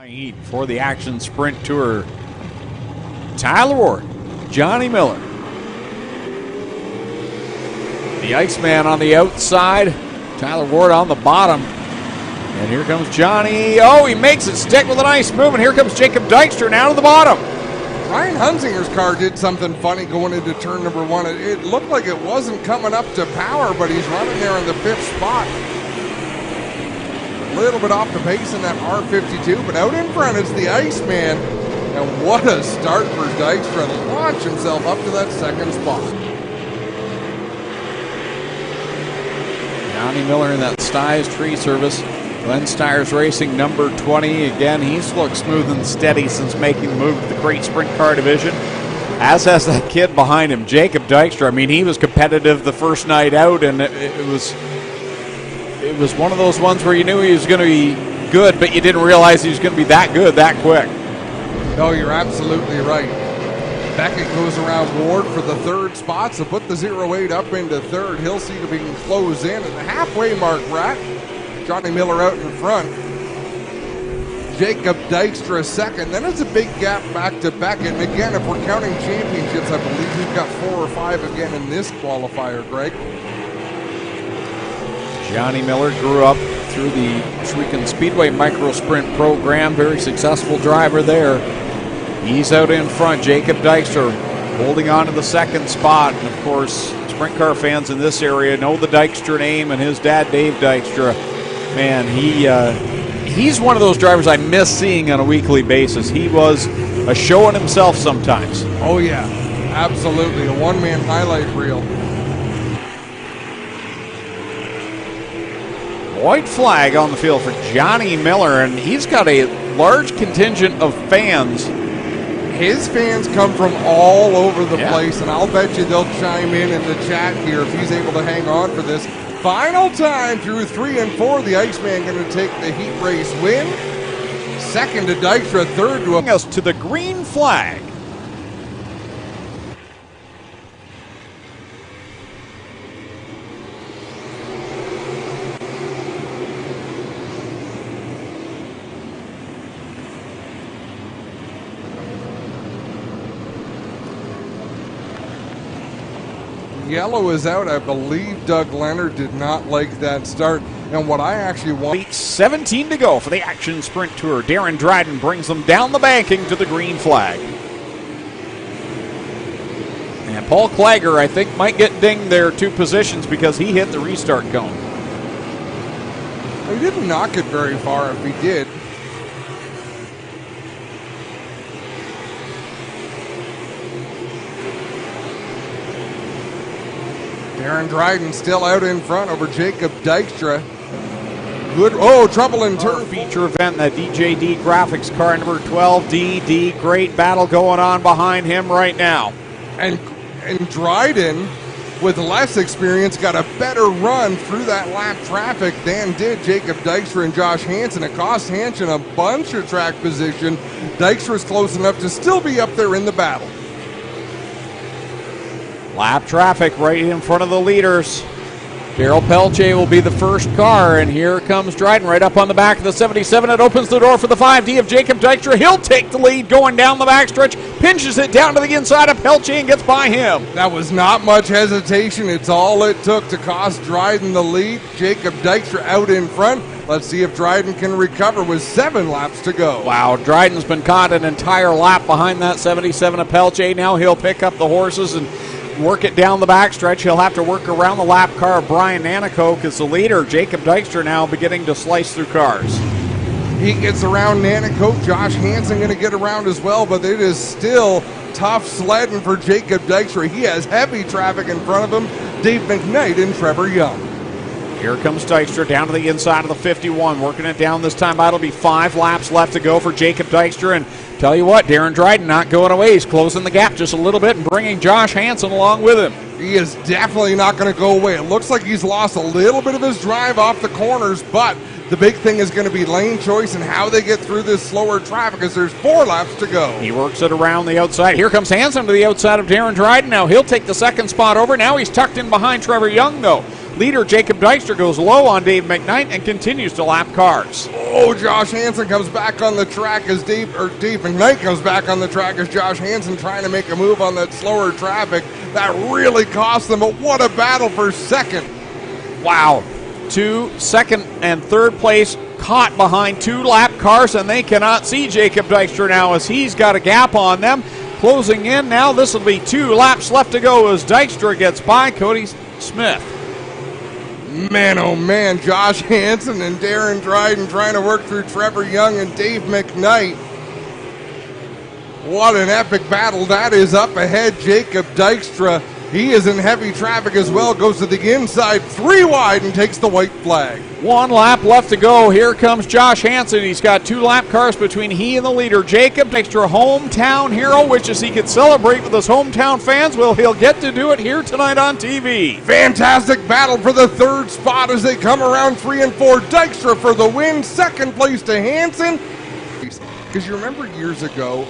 Heat for the Action Sprint Tour. Tyler Ward, Johnny Miller. The Iceman on the outside, Tyler Ward on the bottom. And here comes Johnny. Oh, he makes it stick with a nice move, and here comes Jacob Dykstra now to the bottom. Ryan Hunsinger's car did something funny going into turn number one. It looked like it wasn't coming up to power, but he's running there in the fifth spot. A little bit off the pace in that R52, but out in front is the Iceman. And what a start for Dykstra to launch himself up to that second spot. Johnny Miller in that Stiles tree service. Glenn Stiers Racing number 20. Again, he's looked smooth and steady since making the move to the Great Sprint Car Division. As has that kid behind him, Jacob Dykstra. I mean, he was competitive the first night out, and it was one of those ones where you knew he was going to be good, but you didn't realize he was going to be that good that quick. No, you're absolutely right. Beckett goes around Ward for the third spot, so put the 08 up into third. He'll see if he can close in at the halfway mark, Rat. Johnny Miller out in front. Jacob Dykstra second. Then it's a big gap back to Beckett. And again, if we're counting championships, I believe we've got 4 or 5 again in this qualifier, Greg. Johnny Miller grew up through the Humberstone Speedway micro sprint program. Very successful driver there. He's out in front. Jacob Dykstra holding on to the second spot. And of course, sprint car fans in this area know the Dykstra name and his dad, Dave Dykstra. Man, he's one of those drivers I miss seeing on a weekly basis. He was a show in himself sometimes. Oh yeah, absolutely. A one-man highlight reel. White flag on the field for Johnny Miller, and he's got a large contingent of fans. His fans come from all over the place, and I'll bet you they'll chime in the chat here if he's able to hang on for this. Final time through 3 and 4. The Iceman going to take the heat race win. Second to Dykstra, third to us to the green flag. Yellow is out. I believe Doug Leonard did not like that start. And what I actually want... 17 to go for the Action Sprint Tour. Darren Dryden brings them down the banking to the green flag. And Paul Klager, I think, might get dinged there 2 positions because he hit the restart cone. He didn't knock it very far if he did. Darren Dryden still out in front over Jacob Dykstra. Good. Oh, trouble in turn. Feature event, the DJD Graphics car number 12, DD. Great battle going on behind him right now. And Dryden, with less experience, got a better run through that lap traffic than did Jacob Dykstra and Josh Hansen. It cost Hansen a bunch of track position. Dykstra's close enough to still be up there in the battle. Lap traffic right in front of the leaders. Daryl Pelche will be the first car, and here comes Dryden right up on the back of the 77. It opens the door for the 5D of Jacob Dykstra. He'll take the lead going down the backstretch, pinches it down to the inside of Pelche and gets by him. That was not much hesitation. It's all it took to cost Dryden the lead. Jacob Dykstra out in front. Let's see if Dryden can recover with 7 laps to go. Wow, Dryden's been caught an entire lap behind that 77 of Pelche. Now he'll pick up the horses and work it down the backstretch. He'll have to work around the lap car of Brian Nanicoke as the leader. Jacob Dykstra now beginning to slice through cars. He gets around Nanicoke. Josh Hansen going to get around as well, but it is still tough sledding for Jacob Dykstra. He has heavy traffic in front of him. Dave McKnight and Trevor Young. Here comes Dykstra down to the inside of the 51, working it down this time. It'll be 5 laps left to go for Jacob Dykstra, and tell you what, Darren Dryden not going away. He's closing the gap just a little bit and bringing Josh Hansen along with him. He is definitely not going to go away. It looks like he's lost a little bit of his drive off the corners, but the big thing is going to be lane choice and how they get through this slower traffic as there's 4 laps to go. He works it around the outside. Here comes Hansen to the outside of Darren Dryden. Now he'll take the second spot over. Now he's tucked in behind Trevor Young, though. Leader Jacob Dykstra goes low on Dave McKnight and continues to lap cars. Oh, Josh Hansen comes back on the track as Dave McKnight comes back on the track as Josh Hansen trying to make a move on that slower traffic. That really cost them, but what a battle for second. Wow. 2 second and third place caught behind 2 lap cars, and they cannot see Jacob Dykstra now as he's got a gap on them. Closing in now, this will be 2 laps left to go as Dykstra gets by Cody Smith. Man, oh man, Josh Hansen and Darren Dryden trying to work through Trevor Young and Dave McKnight. What an epic battle that is up ahead. Jacob Dykstra, he is in heavy traffic as well, goes to the inside, 3 wide and takes the white flag. 1 lap left to go. Here comes Josh Hansen. He's got 2 lap cars between he and the leader. Jacob Dykstra, hometown hero, wishes he could celebrate with his hometown fans. Well, he'll get to do it here tonight on TV. Fantastic battle for the 3rd spot as they come around 3 and 4. Dykstra for the win, 2nd place to Hansen. Because you remember years ago,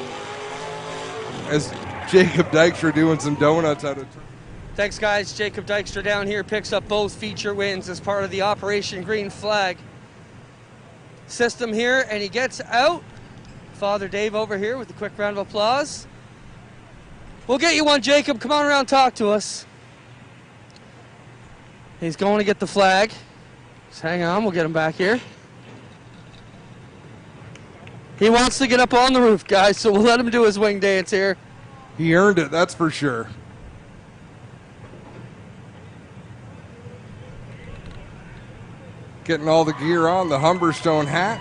as Jacob Dykstra doing some donuts out of... Thanks, guys. Jacob Dykstra down here picks up both feature wins as part of the Operation Green Flag system here, and he gets out. Father Dave over here with a quick round of applause. We'll get you one, Jacob. Come on around, talk to us. He's going to get the flag. Just hang on, we'll get him back here. He wants to get up on the roof, guys, so we'll let him do his wing dance here. He earned it, that's for sure. Getting all the gear on, the Humberstone hat.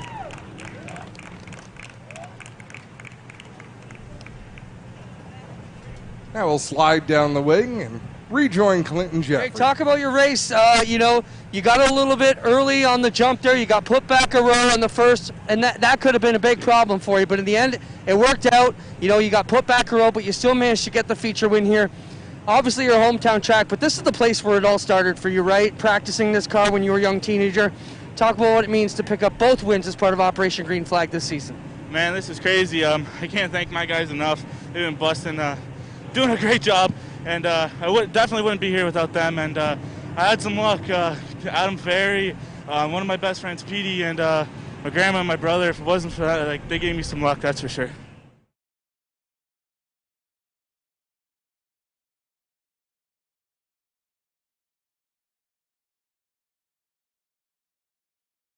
Now we'll slide down the wing and rejoin Clinton Jeffrey. Hey, talk about your race. You know, you got a little bit early on the jump there. You got put back a row on the first, and that could have been a big problem for you. But in the end, it worked out. You know, you got put back a row, but you still managed to get the feature win here. Obviously your hometown track, but this is the place where it all started for you, right? Practicing this car when you were a young teenager. Talk about what it means to pick up both wins as part of Operation Green Flag this season. Man, this is crazy. I can't thank my guys enough. They've been busting, doing a great job, and I definitely wouldn't be here without them. And I had some luck. Adam Ferry, one of my best friends, Petey, and my grandma and my brother. If it wasn't for that, like, they gave me some luck, that's for sure.